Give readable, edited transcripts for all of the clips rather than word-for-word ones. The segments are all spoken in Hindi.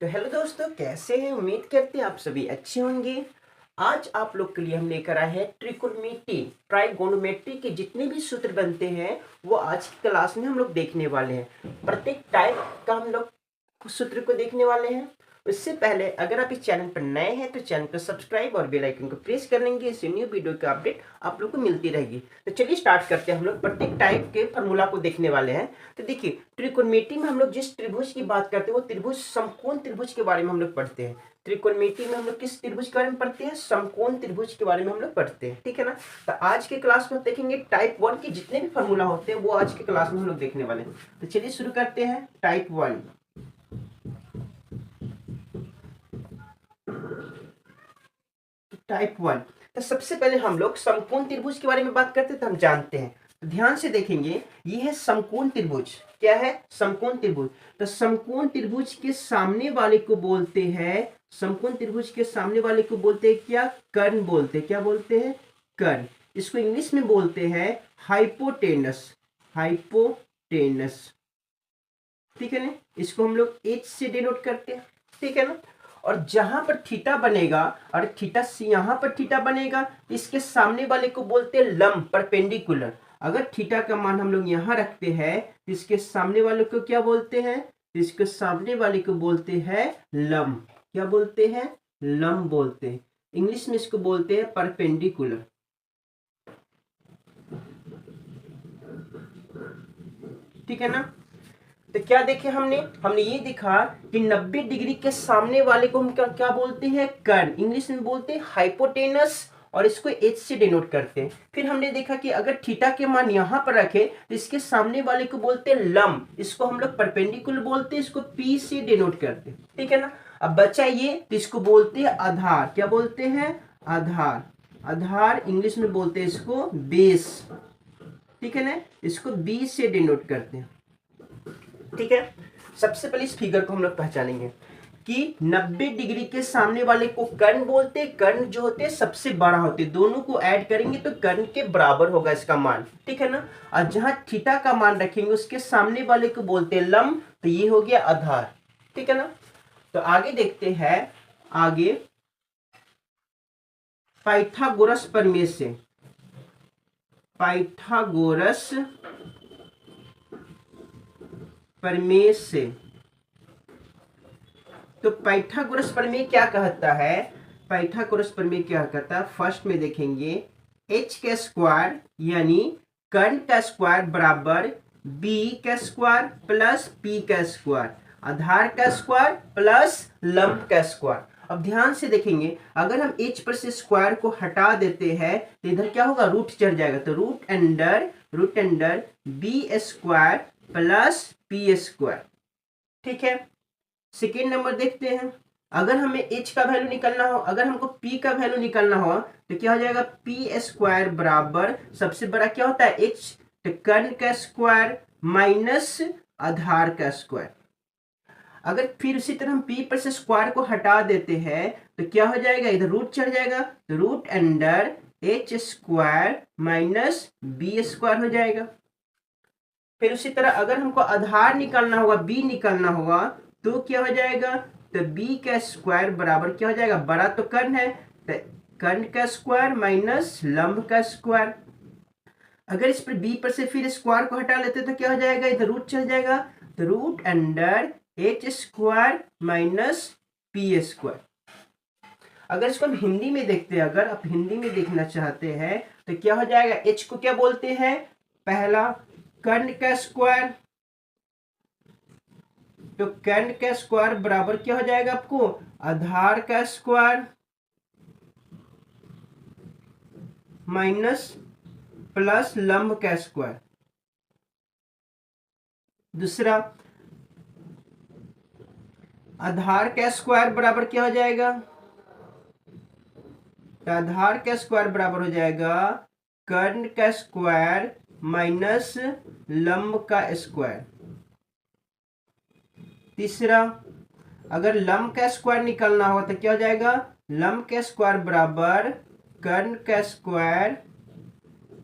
तो हेलो दोस्तों, कैसे हैं? उम्मीद करते हैं आप सभी अच्छे होंगे। आज आप लोग के लिए हम लेकर आए हैं ट्रिकोनोमेट्री ट्राइगोनोमेट्री के जितने भी सूत्र बनते हैं वो आज की क्लास में हम लोग देखने वाले हैं। प्रत्येक टाइप का हम लोग सूत्र को देखने वाले हैं। उससे पहले अगर आप इस चैनल पर नए हैं तो चैनल को सब्सक्राइब और बेल आइकन को प्रेस कर लेंगे। इससे न्यू वीडियो की अपडेट आप लोग को मिलती रहेगी। तो चलिए स्टार्ट करते हैं। हम लोग प्रत्येक टाइप के फॉर्मूला को देखने वाले हैं। तो देखिए, त्रिकोणमिति में हम लोग जिस त्रिभुज की बात करते हैं वो त्रिभुज समकोण त्रिभुज के बारे में हम लोग पढ़ते हैं। त्रिकोणमिति में हम लोग किस त्रिभुज के बारे में पढ़ते हैं? समकोण त्रिभुज के बारे में हम लोग पढ़ते हैं। ठीक है ना। तो आज के क्लास में देखेंगे टाइप 1 के जितने भी फॉर्मूला होते हैं वो आज के क्लास में हम लोग देखने वाले हैं। तो चलिए शुरू करते हैं। Type 1, type 1। तो सबसे पहले हम लोग समकोण त्रिभुज के बारे में बात करते हैं। तो हम जानते हैं, तो ध्यान से देखेंगे, ये है समकोण त्रिभुज। क्या है? समकोण त्रिभुज। तो समकोण त्रिभुज के सामने वाले को बोलते हैं, समकोण त्रिभुज के सामने वाले को बोलते हैं क्या? कर्ण बोलते हैं। क्या बोलते हैं? कर्ण। इसको इंग्लिश में बोलते हैं हाइपोटेनस। हाइपोटेनस। ठीक है ना। इसको हम लोग एच से डिनोट करते हैं। ठीक है ना। और जहां पर थीटा बनेगा, और थीटा से यहां पर थीटा बनेगा, इसके सामने वाले को बोलते हैं लंब, परपेंडिकुलर। अगर थीटा का मान हम लोग यहां रखते हैं तो इसके सामने वाले को क्या बोलते हैं? इसके सामने वाले को बोलते हैं लंब। क्या बोलते हैं? लंब बोलते हैं। इंग्लिश में इसको बोलते हैं परपेंडिकुलर। ठीक है ना। तो क्या देखे हमने हमने ये देखा कि 90 डिग्री के सामने वाले को हम क्या बोलते हैं? कर्ण। इंग्लिश में बोलते हैं हाइपोटेनस, और इसको एच से डिनोट करते हैं। फिर हमने देखा कि अगर थीटा के मान यहां पर रखे तो इसके सामने वाले को बोलते हैं लंब, इसको हम लोग परपेंडिकुलर बोलते हैं, इसको पी से डिनोट करते हैं। ठीक है ना। अब बचा ये, तो इसको बोलते हैं आधार। क्या बोलते हैं? आधार। आधार इंग्लिश में बोलते हैं इसको बेस। ठीक है ना। इसको बी से डिनोट करते हैं। ठीक है। सबसे पहले इस फिगर को हम लोग पहचानेंगे कि 90 डिग्री के सामने वाले को कर्ण बोलते हैं। कर्ण जो होते हैं सबसे बड़ा होते हैं, दोनों को ऐड करेंगे तो कर्ण के बराबर होगा इसका मान। ठीक है ना। और जहां थीटा का मान रखेंगे उसके सामने वाले को बोलते हैं लंब, तो ये हो गया आधार। ठीक है ना। तो आगे देखते हैं। आगे पाइथागोरस प्रमेय से, पाइथागोरस प्रमेय से, तो पाइथागोरस प्रमेय क्या कहता है? पाइथागोरस प्रमेय क्या कहता है? फर्स्ट में देखेंगे, एच का स्क्वायर यानी कर्ण का स्क्वायर बराबर बी का स्क्वायर प्लस पी का स्क्वायर, आधार का स्क्वायर प्लस लंब का स्क्वायर। अब ध्यान से देखेंगे, अगर हम एच पर से स्क्वायर को हटा देते हैं तो इधर क्या होगा? रूट चढ़ जाएगा। तो root under B square plus P square. ठीक है। सेकेंड नंबर देखते हैं। अगर हमें एच का वैल्यू निकालना हो, अगर हमको पी का वैल्यू निकालना हो तो क्या हो जाएगा? पी स्क्वायर बराबर, सबसे बड़ा क्या होता है? एच। तो कर्ण का स्क्वायर माइनस आधार का स्क्वायर। अगर फिर उसी तरह हम पी पर से स्क्वायर को हटा देते हैं तो क्या हो जाएगा? इधर रूट चढ़ जाएगा, तो root under H square minus B square हो जाएगा। फिर उसी तरह अगर हमको आधार निकालना होगा, बी निकालना होगा, तो क्या हो जाएगा? तो बी का स्क्वायर बराबर क्या हो जाएगा? बड़ा तो कर्ण है, तो कर्ण का स्क्वायर माइनस लंब का स्क्वायर। अगर इस पर बी पर से फिर स्क्वायर को हटा लेते तो क्या हो जाएगा? इधर रूट चल जाएगा, तो root under H square minus P square. अगर इसको हम हिंदी में देखते हैं, अगर आप हिंदी में देखना चाहते हैं तो क्या हो जाएगा? एच को क्या बोलते हैं? पहला कर्ण का स्क्वायर, तो कर्ण का स्क्वायर बराबर क्या हो जाएगा आपको? आधार का स्क्वायर माइनस प्लस लंब का स्क्वायर। दूसरा, आधार का स्क्वायर बराबर क्या हो जाएगा? तो आधार का स्क्वायर बराबर हो जाएगा कर्ण का स्क्वायर माइनस लंब का स्क्वायर। तीसरा, अगर लंब का स्क्वायर निकालना हो तो क्या हो जाएगा? लंब का स्क्वायर बराबर कर्ण का स्क्वायर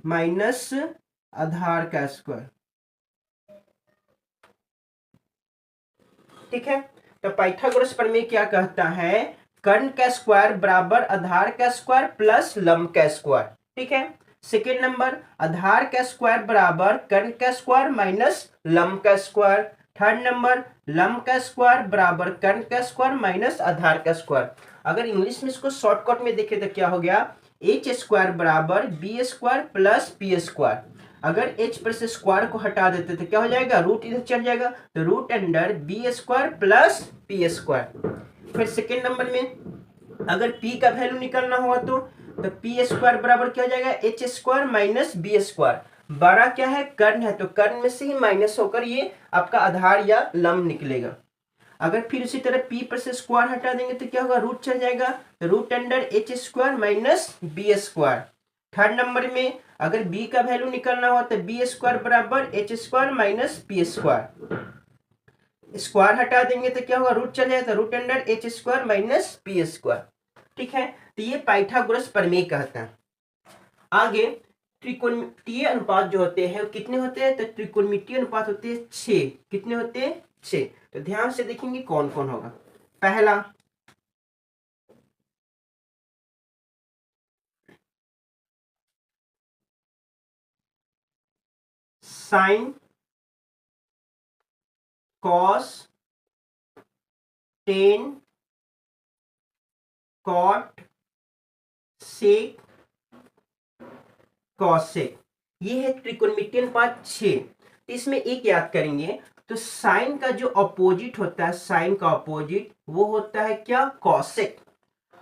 माइनस आधार का स्क्वायर। ठीक है। तो पाइथागोरस प्रमेय क्या कहता है, कर्ण का स्क्वायर बराबर आधार का स्क्वायर प्लस लंब का स्क्वायर। ठीक है। सेकेंड नंबर, आधार का स्क्वायर बराबर कर्ण का स्क्वायर माइनस लंब का स्क्वायर। थर्ड नंबर, लंब का स्क्वायर बराबर कर्ण का स्क्वायर माइनस आधार का स्क्वायर। अगर इंग्लिश में इसको शॉर्टकट में देखे तो क्या हो गया, एच स्क्वायर बराबर B square plus P square. अगर एच पर से स्क्वायर को हटा देते तो क्या हो जाएगा, रूट इधर चल जाएगा, तो root under B square plus P square. फिर सेकेंड नंबर में अगर p का वैल्यू निकालना हुआ तो पी स्क्वायर बराबर क्या हो जाएगा, H square minus B square. बड़ा क्या है, कर्ण है, तो कर्ण में से ही माइनस होकर ये आपका आधार या लंब निकलेगा। अगर फिर उसी तरह p पर से स्क्वायर हटा देंगे तो क्या होगा, रूट चल जाएगा, तो root under H square minus B square. Third number में अगर b का वैल्यू निकालना हुआ तो बी स्क्वायर बराबर H square minus P square. Square हटा देंगे तो क्या होगा, रूट चल जाएगा, root under H square minus P square. ठीक है। तो ये पाइथागोरस प्रमेय कहता है। आगे त्रिकोणमितीय अनुपात जो होते हैं वो कितने होते हैं, तो त्रिकोणमितीय अनुपात होते हैं 6। कितने होते हैं, 6। तो ध्यान से देखेंगे कौन कौन होगा। पहला sine cos tan cot sec cosec, ये है त्रिकोणमितीय अनुपात 6। इसमें एक याद करेंगे, तो साइन का जो अपोजिट होता है, साइन का अपोजिट वो होता है क्या, कॉसेक।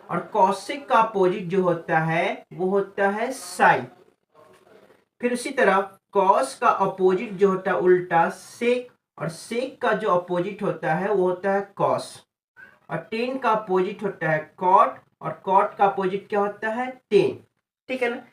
और कॉसेक का अपोजिट जो होता है वो होता है साइन। फिर उसी तरह कॉस का अपोजिट जो होता है उल्टा सेक, और सेक का जो अपोजिट होता है वो होता है कॉस। और टेन का अपोजिट होता है कॉट, और कॉट का अपोजिट क्या होता है, टेन। ठीक है ना।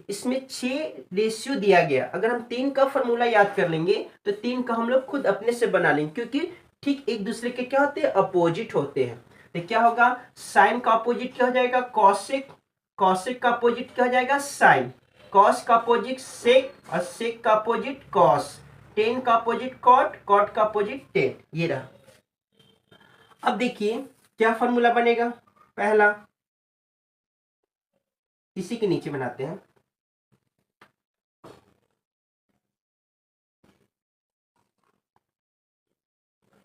इसमें 6 रेशियो दिया गया। अगर हम 3 का फॉर्मूला याद कर लेंगे तो 3 का हम लोग खुद अपने से बना लेंगे, क्योंकि ठीक एक दूसरे के क्या होते हैं, अपोजिट होते हैं। तो क्या होगा, साइन का अपोजिट क्या हो जाएगा, कॉसेक, कॉसेक का अपोजिट क्या हो जाएगा, साइन, कॉस का अपोजिट सेक, और सेक का अपोजिट कॉस, टेन का अपोजिट कॉट, कॉट का अपोजिट टेन। ये रहा। अब देखिए क्या फॉर्मूला बनेगा। पहला, इसी के नीचे बनाते हैं,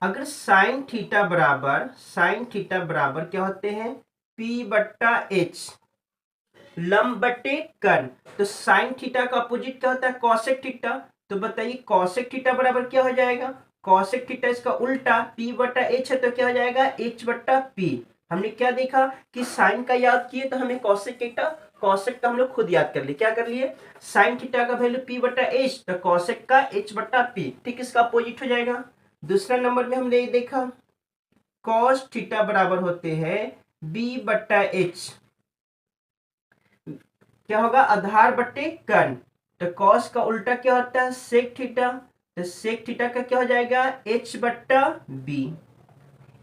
अगर साइन थीटा बराबर क्या होते हैं, P बट्टा एच, लंब बटे कर्ण। तो साइन थीटा का अपोजिट क्या होता है, कॉसेक थीटा। तो बताइए कॉसेक थीटा बराबर क्या हो जाएगा, कॉसेक थीटा इसका उल्टा P बट्टा एच है, तो क्या हो जाएगा, H बट्टा P। हमने क्या देखा कि साइन का याद किए तो हमें कॉसेक थीटा, कॉसेक का हम लोग खुद याद कर लिए। क्या कर लिए, साइन थीटा का वैल्यू P बट्टा एच, तो कॉसेक का H बट्टा P, ठीक इसका अपोजिट हो जाएगा। दूसरा नंबर में हमने देखा कॉस थीटा बराबर होते हैं B बट्टा एच, क्या होगा, आधार बट्टे कर्ण। तो कॉस का उल्टा क्या होता है, सेक थीटा, तो सेक थीटा का क्या हो जाएगा, H बट्टा बी।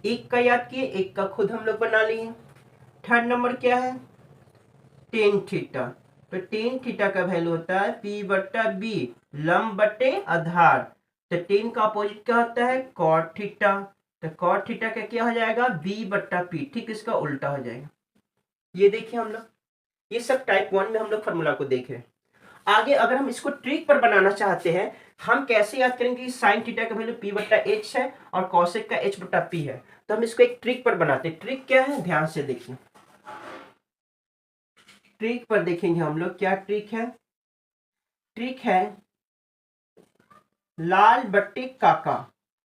एक का याद किए, एक का खुद हम लोग बना लिए। थर्ड नंबर क्या है, टेन थीटा। तो टेन थीटा का वैल्यू होता है P बट्टा बी, लंब बट्टे आधार। तो टेन का अपोजिट क्या होता है, कॉट थीटा। तो कॉट थीटा का क्या हो जाएगा, B बट्टा P, ठीक इसका उल्टा हो जाएगा। ये देखिए हम लोग, ये सब टाइप 1 में हम लोग फॉर्मूला को देख रहे हैं। आगे अगर हम इसको ट्रिक पर बनाना चाहते हैं, हम कैसे याद करेंगे कि साइन थीटा का वैल्यू P बट्टा एच है और कॉसेक का H बट्टा P है। तो हम इसको एक ट्रिक पर बनाते हैं। ट्रिक क्या है, ध्यान से देखिए। ट्रिक पर देखेंगे हम लोग, क्या ट्रिक है, ट्रिक है लाल बट्टे काका।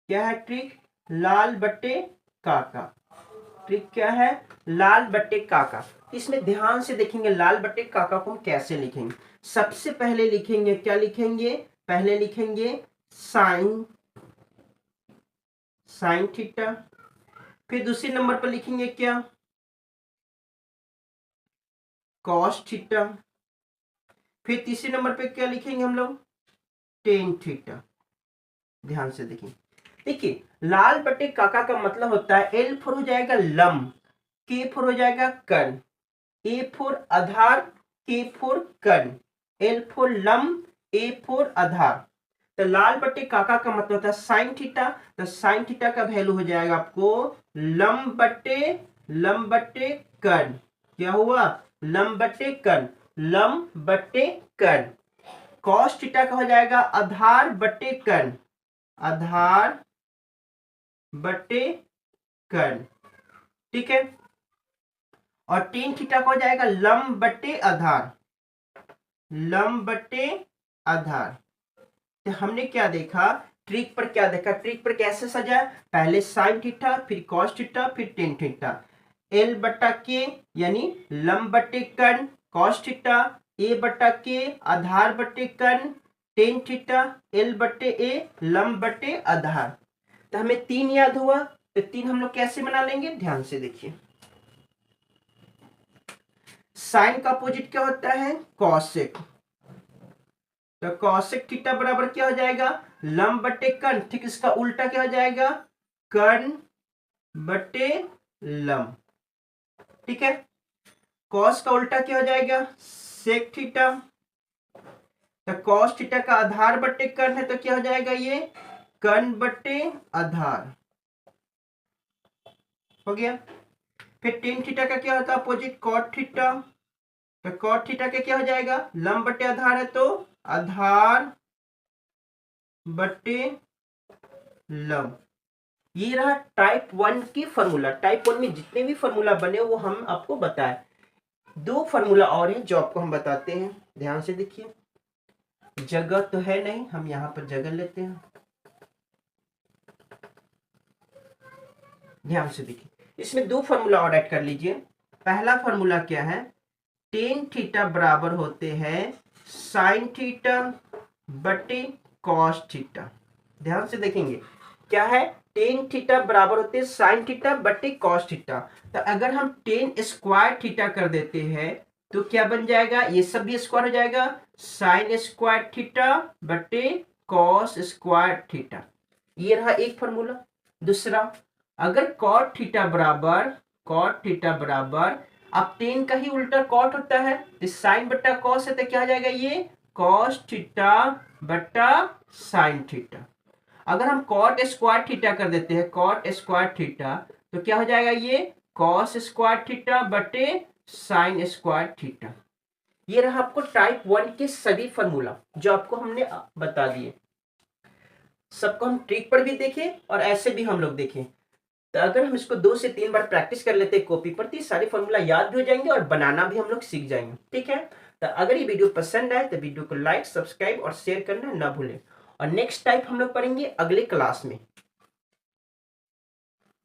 क्या है ट्रिक, लाल बट्टे काका। ट्रिक क्या है, लाल बट्टे काका। इसमें ध्यान से देखेंगे लाल बट्टे काका को हम कैसे लिखेंगे। सबसे पहले लिखेंगे, क्या लिखेंगे, पहले लिखेंगे साइन, साइन थीटा। फिर दूसरे नंबर पर लिखेंगे क्या, कॉस थीटा। फिर तीसरे नंबर पे क्या लिखेंगे हम लोग, टेन थीटा। ध्यान से देखिए, देखिए लाल बट्टे काका का मतलब होता है एल फोर हो जाएगा लंब, के फोर हो जाएगा कर्ण, ए फोर आधार, के फोर कर्ण, एल फोर लंब, ए फोर आधार। तो लाल बट्टे काका का मतलब होता है साइन थीटा, तो साइन थीटा का वैल्यू हो जाएगा आपको लंब बट्टे कर्ण। क्या हुआ? लंब बट्टे कर्ण, लंब बट्टे कर्ण। कॉस थीटा का हो जाएगा आधार बट्टे कर्ण, आधार बट्टे कर्ण। ठीक है। और टेन थीटा का हो जाएगा लंब बट्टे आधार, लंब बट्टे आधार। तो हमने क्या देखा ट्रिक पर, क्या देखा ट्रिक पर कैसे सजा, पहले साइन थीटा, फिर कॉस थीटा, फिर टेन थीटा। एल बट्टा के यानी लंब बट्टे कर्ण कॉस थीटा, ए बट्टा के आधार बट्टे कर्ण टेन थीटा, एल बट्टे ए लंब बट्टे आधार। तो हमें 3 याद हुआ, तो 3 हम लोग कैसे बना लेंगे, ध्यान से देखिए। साइन का अपोजिट क्या होता है, कॉसेक। तो कॉसेक थीटा बराबर क्या हो जाएगा, लंब बट्टे कर्ण। ठीक, इसका उल्टा क्या हो जाएगा, कर्ण बट्टे लंब। ठीक है। कॉस का उल्टा क्या हो जाएगा, सेक थीटा। तो कॉस थीटा का आधार बट्टे कर्ण है, तो क्या हो जाएगा ये कर्ण बट्टे आधार। हो गया। फिर टेन थीटा का क्या होता है अपोजिट, कॉट थीटा। तो कॉट थीटा का क्या हो जाएगा, लंब बट्टे आधार है तो आधार बट्टे लंब। ये रहा टाइप 1 की फॉर्मूला। टाइप 1 में जितने भी फॉर्मूला बने वो हम आपको बताए। 2 फॉर्मूला और हैं जो आपको हम बताते हैं, ध्यान से देखिए। जगह तो है नहीं, हम यहां पर जगह लेते हैं, ध्यान से देखिए। इसमें 2 फॉर्मूला और ऐड कर लीजिए। पहला फॉर्मूला क्या है, टेन थीटा बराबर होते हैं साइन थीटा बटे कॉस थीटा। ध्यान से देखेंगे क्या है, टेन थीटा बराबर होते हैं साइन थीटा बटे कॉस थीटा। तो अगर हम टेन स्क्वायर थीटा कर देते हैं तो क्या बन जाएगा, ये सब भी स्क्वायर हो जाएगा, साइन स्क्वायर थीटा बटे कॉस स्क्वायर थीटा। ये रहा एक फॉर्मूला। दूसरा, अगर कॉट थीटा बराबर अब टेन का ही उल्टा कॉट होता है, तो साइन बट्टा कॉस है, तो क्या हो जाएगा ये कॉस थीटा बट्टा साइन थीटा। अगर हम कॉट स्क्वायर थीटा कर देते हैं, कॉट स्क्वायर थीटा, तो क्या हो जाएगा ये कॉस स्क्वायर थीटा बटे साइन स्क्वायर थीटा। ये रहा आपको टाइप 1 के सभी फॉर्मूला जो आपको हमने बता दिए। सबको हम ट्रिक पर भी देखें और ऐसे भी हम लोग देखें। तो अगर हम इसको 2 से 3 बार प्रैक्टिस कर लेते हैं कॉपी पर, तो सारे फॉर्मूला याद भी हो जाएंगे और बनाना भी हम लोग सीख जाएंगे। ठीक है। तो अगर ये वीडियो पसंद आए तो वीडियो को लाइक, सब्सक्राइब और शेयर करना ना भूलें। और नेक्स्ट टाइप हम लोग पढ़ेंगे अगले क्लास में।